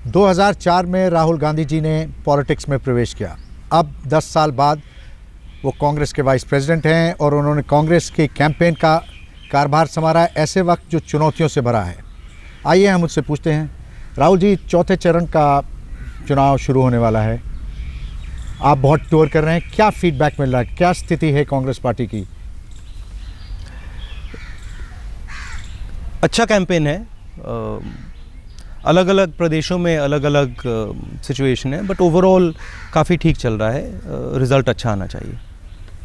2004 में राहुल गांधी जी ने पॉलिटिक्स में प्रवेश किया। अब 10 साल बाद वो कांग्रेस के वाइस प्रेसिडेंट हैं और उन्होंने कांग्रेस के कैंपेन का कारभार संभाला है ऐसे वक्त जो चुनौतियों से भरा है। आइए हम उससे पूछते हैं। राहुल जी, चौथे चरण का चुनाव शुरू होने वाला है, आप बहुत टूर कर रहे हैं, क्या फीडबैक मिल रहा है, क्या स्थिति है कांग्रेस पार्टी की? अच्छा कैंपेन है। अलग अलग प्रदेशों में अलग अलग सिचुएशन है, बट ओवरऑल काफ़ी ठीक चल रहा है। रिज़ल्ट अच्छा आना चाहिए।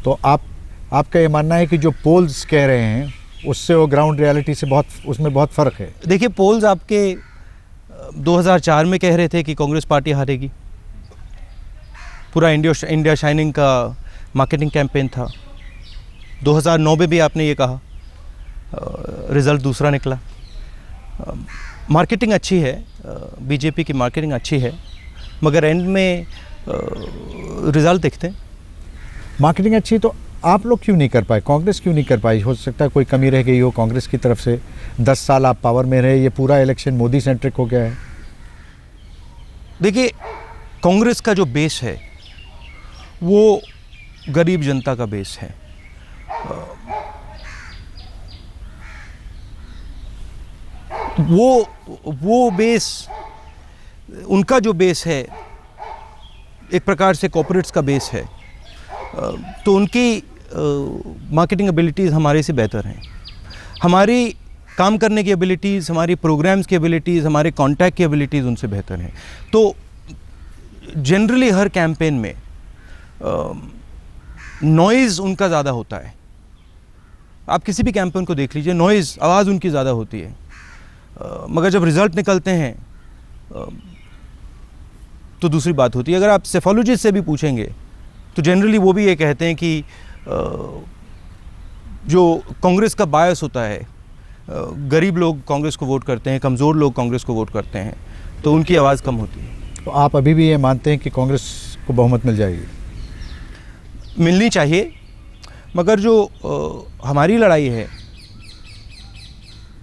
तो आपका ये मानना है कि जो पोल्स कह रहे हैं उससे वो ग्राउंड रियलिटी से उसमें बहुत फ़र्क है? देखिए, पोल्स आपके 2004 में कह रहे थे कि कांग्रेस पार्टी हारेगी। पूरा इंडिया शाइनिंग का मार्केटिंग कैंपेन था। 2009 में भी आपने ये कहा, रिज़ल्ट दूसरा निकला। मार्केटिंग अच्छी है, बीजेपी की मार्केटिंग अच्छी है, मगर एंड में रिज़ल्ट देखते हैं। मार्केटिंग अच्छी तो आप लोग क्यों नहीं कर पाए, कांग्रेस क्यों नहीं कर पाई? हो सकता है कोई कमी रह गई हो कांग्रेस की तरफ से। 10 साल आप पावर में रहे, ये पूरा इलेक्शन मोदी सेंट्रिक हो गया है। देखिए, कांग्रेस का जो बेस है वो गरीब जनता का बेस है। वो बेस, उनका जो बेस है एक प्रकार से कॉर्पोरेट्स का बेस है, तो उनकी मार्केटिंग एबिलिटीज़ हमारे से बेहतर हैं। हमारी काम करने की एबिलिटीज़, हमारी प्रोग्राम्स की एबिलिटीज़, हमारे कॉन्टैक्ट की एबिलिटीज़ उनसे बेहतर हैं। तो जनरली हर कैंपेन में नॉइज़ उनका ज़्यादा होता है। आप किसी भी कैंपेन को देख लीजिए, नॉइज़, आवाज़ उनकी ज़्यादा होती है, मगर जब रिज़ल्ट निकलते हैं तो दूसरी बात होती है। अगर आप सेफोलॉजिस्ट से भी पूछेंगे तो जनरली वो भी ये कहते हैं कि जो कांग्रेस का बायस होता है, गरीब लोग कांग्रेस को वोट करते हैं, कमज़ोर लोग कांग्रेस को वोट करते हैं, तो उनकी आवाज़ कम होती है। तो आप अभी भी ये मानते हैं कि कांग्रेस को बहुमत मिल जाएगी? मिलनी चाहिए, मगर जो हमारी लड़ाई है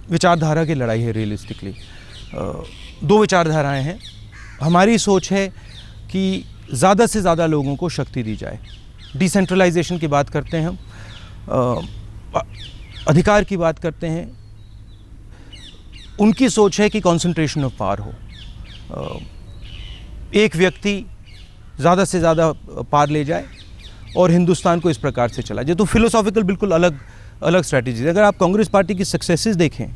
विचारधारा की लड़ाई है। रियलिस्टिकली 2 विचारधाराएं हैं। हमारी सोच है कि ज़्यादा से ज़्यादा लोगों को शक्ति दी जाए। डिसेंट्रलाइजेशन की बात करते हैं हम, अधिकार की बात करते हैं। उनकी सोच है कि कंसंट्रेशन ऑफ पावर हो, एक व्यक्ति ज़्यादा से ज़्यादा पावर ले जाए और हिंदुस्तान को इस प्रकार से चला जाए। तो फिलोसॉफिकल बिल्कुल अलग स्ट्रैटेजी। अगर आप कांग्रेस पार्टी की सक्सेसेस देखें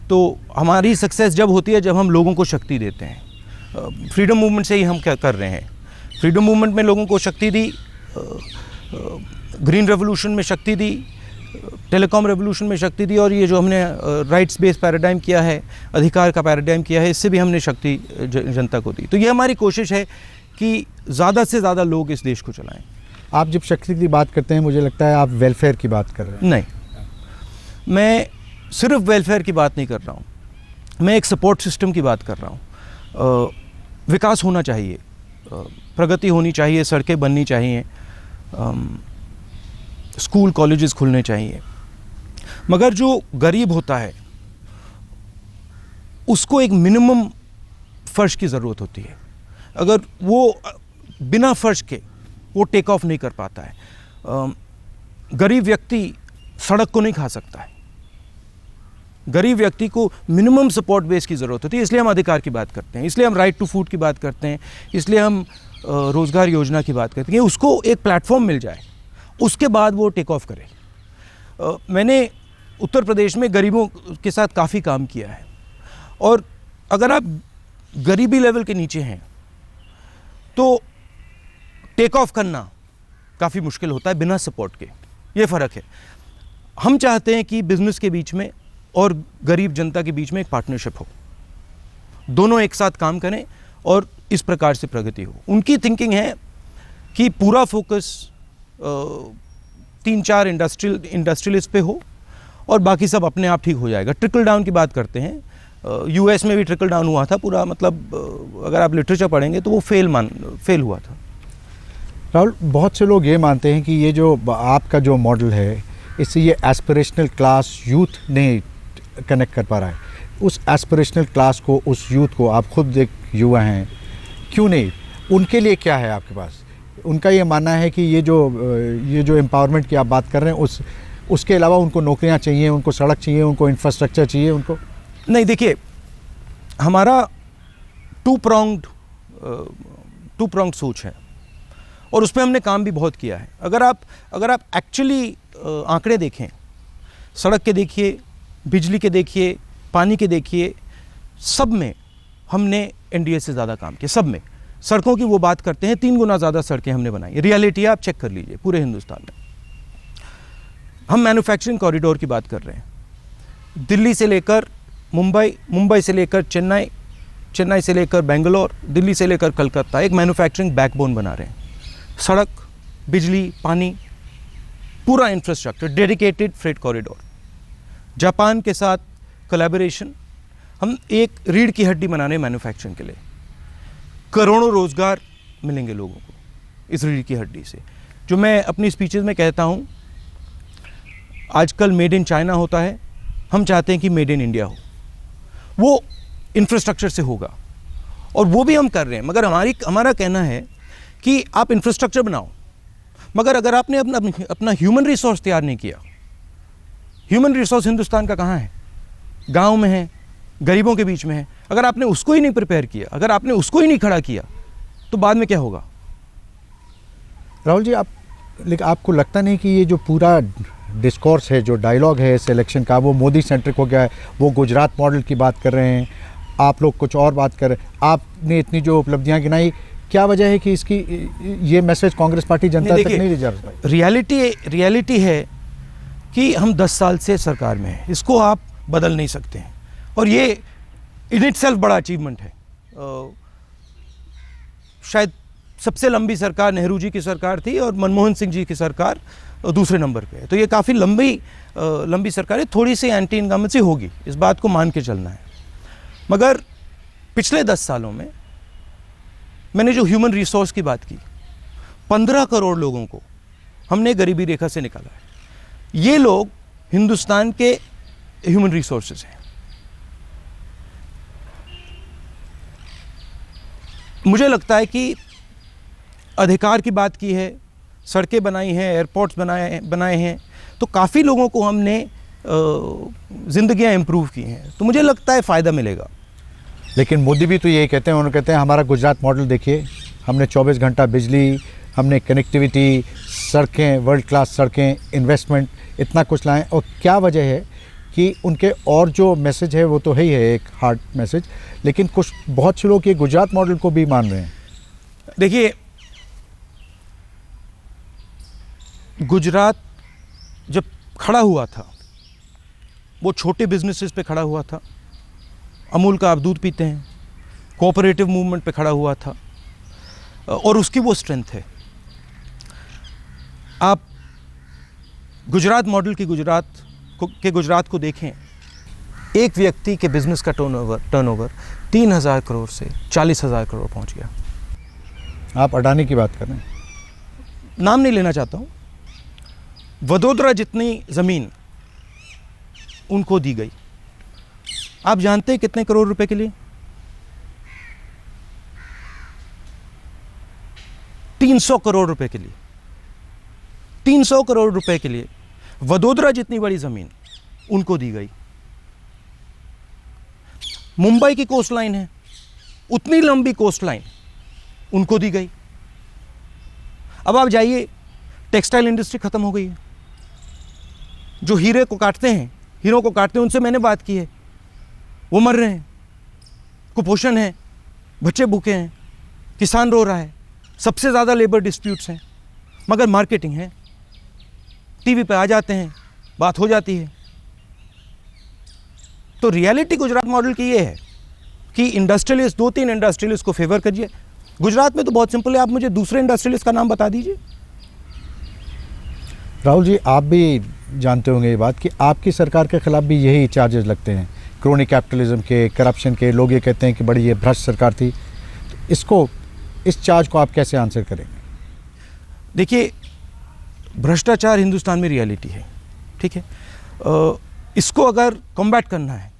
तो हमारी सक्सेस जब होती है जब हम लोगों को शक्ति देते हैं। फ्रीडम मूवमेंट से ही हम क्या कर रहे हैं। फ्रीडम मूवमेंट में लोगों को शक्ति दी, ग्रीन रेवोल्यूशन में शक्ति दी, टेलीकॉम रेवोल्यूशन में शक्ति दी, और ये जो हमने राइट्स बेस्ड पैराडाइम किया है, अधिकार का पैराडाइम किया है, इससे भी हमने शक्ति जनता को दी। तो ये हमारी कोशिश है कि ज़्यादा से ज़्यादा लोग इस देश को चलाएं। आप जब शक्ति की बात करते हैं मुझे लगता है आप वेलफेयर की बात कर रहे हैं। नहीं, मैं सिर्फ वेलफेयर की बात नहीं कर रहा हूँ, मैं एक सपोर्ट सिस्टम की बात कर रहा हूँ। विकास होना चाहिए, प्रगति होनी चाहिए, सड़कें बननी चाहिए, स्कूल कॉलेजेस खुलने चाहिए, मगर जो गरीब होता है उसको एक मिनिमम फर्श की ज़रूरत होती है। अगर वो बिना फर्श के वो टेक ऑफ नहीं कर पाता है। गरीब व्यक्ति सड़क को नहीं खा सकता है। गरीब व्यक्ति को मिनिमम सपोर्ट बेस की ज़रूरत होती है। इसलिए हम अधिकार की बात करते हैं, इसलिए हम राइट टू फूड की बात करते हैं, इसलिए हम रोज़गार योजना की बात करते हैं। उसको एक प्लेटफॉर्म मिल जाए, उसके बाद वो टेक ऑफ करे। मैंने उत्तर प्रदेश में गरीबों के साथ काफ़ी काम किया है, और अगर आप गरीबी लेवल के नीचे हैं तो टेक ऑफ करना काफ़ी मुश्किल होता है बिना सपोर्ट के। ये फ़र्क है। हम चाहते हैं कि बिज़नेस के बीच में और गरीब जनता के बीच में एक पार्टनरशिप हो, दोनों एक साथ काम करें और इस प्रकार से प्रगति हो। उनकी थिंकिंग है कि पूरा फोकस 3-4 इंडस्ट्रियलिस्ट पे हो और बाकी सब अपने आप ठीक हो जाएगा। ट्रिकल डाउन की बात करते हैं। यूएस में भी ट्रिकल डाउन हुआ था पूरा, मतलब अगर आप लिटरेचर पढ़ेंगे तो वो फेल हुआ था। राहुल, बहुत से लोग ये मानते हैं कि ये जो आपका जो मॉडल है इससे ये एस्पिरेशनल क्लास यूथ नहीं कनेक्ट कर पा रहा है। उस एस्पिरेशनल क्लास को, उस यूथ को, आप खुद एक युवा हैं, क्यों नहीं, उनके लिए क्या है आपके पास? उनका ये मानना है कि ये जो एम्पावरमेंट की आप बात कर रहे हैं, उसके अलावा उनको नौकरियां चाहिए, उनको सड़क चाहिए, उनको इंफ्रास्ट्रक्चर चाहिए, उनको नहीं। देखिए, हमारा टू प्रॉन्ग्ड सोच है और उस पर हमने काम भी बहुत किया है। अगर आप एक्चुअली आंकड़े देखें, सड़क के देखिए, बिजली के देखिए, पानी के देखिए, सब में हमने एनडीए से ज़्यादा काम किया। सब में सड़कों की वो बात करते हैं, 3 गुना ज़्यादा सड़कें हमने बनाई। रियलिटी आप चेक कर लीजिए पूरे हिंदुस्तान में। हम मैन्युफैक्चरिंग कॉरिडोर की बात कर रहे हैं, दिल्ली से लेकर मुंबई, मुंबई से लेकर चेन्नई, चेन्नई से लेकर बेंगलोर, दिल्ली से लेकर कलकत्ता, एक मैन्युफैक्चरिंग बैकबोन बना रहे हैं। सड़क, बिजली, पानी, पूरा infrastructure, dedicated freight corridor. Japan के साथ कोलैबोरेशन, हम एक रीढ़ की हड्डी बनाने मैन्युफैक्चरिंग के लिए। करोड़ों रोजगार मिलेंगे लोगों को इस रीढ़ की हड्डी से। जो मैं अपनी स्पीचेस में कहता हूँ, आजकल मेड इन चाइना होता है, हम चाहते हैं कि मेड इन इंडिया हो। वो इंफ्रास्ट्रक्चर से होगा और वो भी हम कर रहे हैं। मगर हमारा कहना है कि आप इंफ्रास्ट्रक्चर बनाओ, मगर अगर आपने अपना ह्यूमन रिसोर्स तैयार नहीं किया, ह्यूमन रिसोर्स हिंदुस्तान का कहाँ है? गांव में है, गरीबों के बीच में है। अगर आपने उसको ही नहीं प्रिपेयर किया, अगर आपने उसको ही नहीं खड़ा किया, तो बाद में क्या होगा? राहुल जी, लेकिन आपको लगता नहीं कि ये जो पूरा डिस्कोर्स है, जो डायलॉग है इस इलेक्शन का, वो मोदी सेंट्रिक हो गया है? वो गुजरात मॉडल की बात कर रहे हैं, आप लोग कुछ और बात कर रहे हैं। आपने इतनी जो उपलब्धियां गिनाई, क्या वजह है कि इसकी ये मैसेज कांग्रेस पार्टी जनता तक नहीं ले जा रहा? रियलिटी है कि हम 10 साल से सरकार में हैं, इसको आप बदल नहीं सकते हैं और ये इन इटसेल्फ बड़ा अचीवमेंट है। शायद सबसे लंबी सरकार नेहरू जी की सरकार थी और मनमोहन सिंह जी की सरकार दूसरे नंबर पे है। तो ये काफ़ी लंबी सरकार है। थोड़ी सी एंटी इनकम्बेंसी होगी, इस बात को मान के चलना है। मगर पिछले 10 सालों में मैंने जो ह्यूमन रिसोर्स की बात की, 15 करोड़ लोगों को हमने गरीबी रेखा से निकाला है। ये लोग हिंदुस्तान के ह्यूमन रिसोर्सेज हैं। मुझे लगता है कि अधिकार की बात की है, सड़कें बनाई हैं, एयरपोर्ट्स बनाए हैं, तो काफ़ी लोगों को हमने ज़िंदगियाँ इम्प्रूव की हैं। तो मुझे लगता है फ़ायदा मिलेगा। लेकिन मोदी भी तो यही कहते हैं, उन्होंने कहते हैं हमारा गुजरात मॉडल देखिए, हमने 24 घंटा बिजली, हमने कनेक्टिविटी, सड़कें, वर्ल्ड क्लास सड़कें, इन्वेस्टमेंट, इतना कुछ लाएं। और क्या वजह है कि उनके और जो मैसेज है वो तो है ही है एक हार्ड मैसेज, लेकिन कुछ बहुत से लोग ये गुजरात मॉडल को भी मान रहे हैं। देखिए, गुजरात जब खड़ा हुआ था, वो छोटे बिजनेसेस पे खड़ा हुआ था। अमूल का आप दूध पीते हैं, कोऑपरेटिव मूवमेंट पे खड़ा हुआ था और उसकी वो स्ट्रेंथ है। आप गुजरात मॉडल की गुजरात को देखें, एक व्यक्ति के बिजनेस का टर्नओवर 3,000 करोड़ से 40,000 करोड़ पहुंच गया। आप अडानी की बात कर रहे हैं? नाम नहीं लेना चाहता हूं। वडोदरा जितनी ज़मीन उनको दी गई। आप जानते हैं कितने करोड़ रुपए के लिए? 300 करोड़ रुपए के लिए। 300 करोड़ रुपए के लिए वडोदरा जितनी बड़ी ज़मीन उनको दी गई। मुंबई की कोस्ट लाइन है, उतनी लंबी कोस्ट लाइन उनको दी गई। अब आप जाइए, टेक्सटाइल इंडस्ट्री खत्म हो गई है। जो हीरों को काटते हैं, उनसे मैंने बात की है, वो मर रहे हैं, कुपोषण है, बच्चे भूखे हैं, किसान रो रहा है, सबसे ज़्यादा लेबर डिस्प्यूट्स हैं। मगर मार्केटिंग है, टीवी पे आ जाते हैं, बात हो जाती है। तो रियलिटी गुजरात मॉडल की ये है कि इंडस्ट्रियलिस्ट, 2-3 इंडस्ट्रियलिस्ट को फेवर करिए। गुजरात में तो बहुत सिंपल है, आप मुझे दूसरे इंडस्ट्रियलिस्ट का नाम बता दीजिए। राहुल जी, आप भी जानते होंगे ये बात कि आपकी सरकार के खिलाफ भी यही चार्जेस लगते हैं, क्रोनी कैपिटलिज्म के, करप्शन के। लोग ये कहते हैं कि बड़ी ये भ्रष्ट सरकार थी। तो इस चार्ज को आप कैसे आंसर करेंगे? देखिए, भ्रष्टाचार हिंदुस्तान में रियलिटी है, ठीक है। इसको अगर कॉम्बैट करना है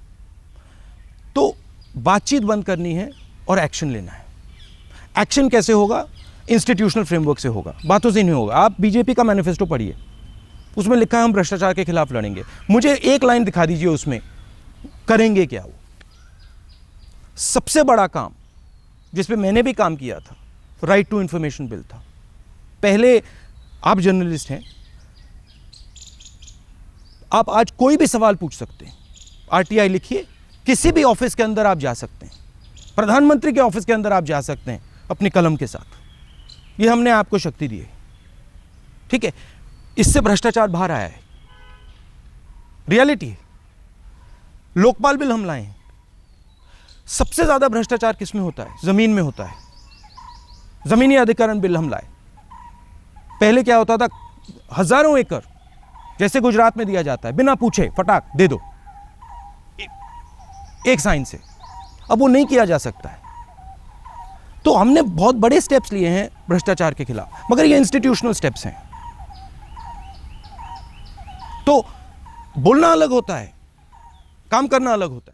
तो बातचीत बंद करनी है और एक्शन लेना है। एक्शन कैसे होगा? इंस्टीट्यूशनल फ्रेमवर्क से होगा, बातों से नहीं होगा। आप बीजेपी का मैनिफेस्टो पढ़िए, उसमें लिखा है हम भ्रष्टाचार के खिलाफ लड़ेंगे। मुझे एक लाइन दिखा दीजिए उसमें करेंगे क्या वो। सबसे बड़ा काम जिस पे मैंने भी काम किया था, राइट टू इंफॉर्मेशन बिल था। पहले, आप जर्नलिस्ट हैं, आप आज कोई भी सवाल पूछ सकते हैं। आरटीआई लिखिए, किसी भी ऑफिस के अंदर आप जा सकते हैं, प्रधानमंत्री के ऑफिस के अंदर आप जा सकते हैं अपनी कलम के साथ। ये हमने आपको शक्ति दी है, ठीक है? इससे भ्रष्टाचार बाहर आया है, रियलिटी है। लोकपाल बिल हम लाए हैं। सबसे ज्यादा भ्रष्टाचार किसमें होता है? जमीन में होता है। जमीनी अधिग्रहण बिल हम लाए। पहले क्या होता था, हजारों एकड़ जैसे गुजरात में दिया जाता है, बिना पूछे फटाक दे दो एक साइन से। अब वो नहीं किया जा सकता है। तो हमने बहुत बड़े स्टेप्स लिए हैं भ्रष्टाचार के खिलाफ, मगर ये इंस्टीट्यूशनल स्टेप्स हैं। तो बोलना अलग होता है, काम करना अलग होता है।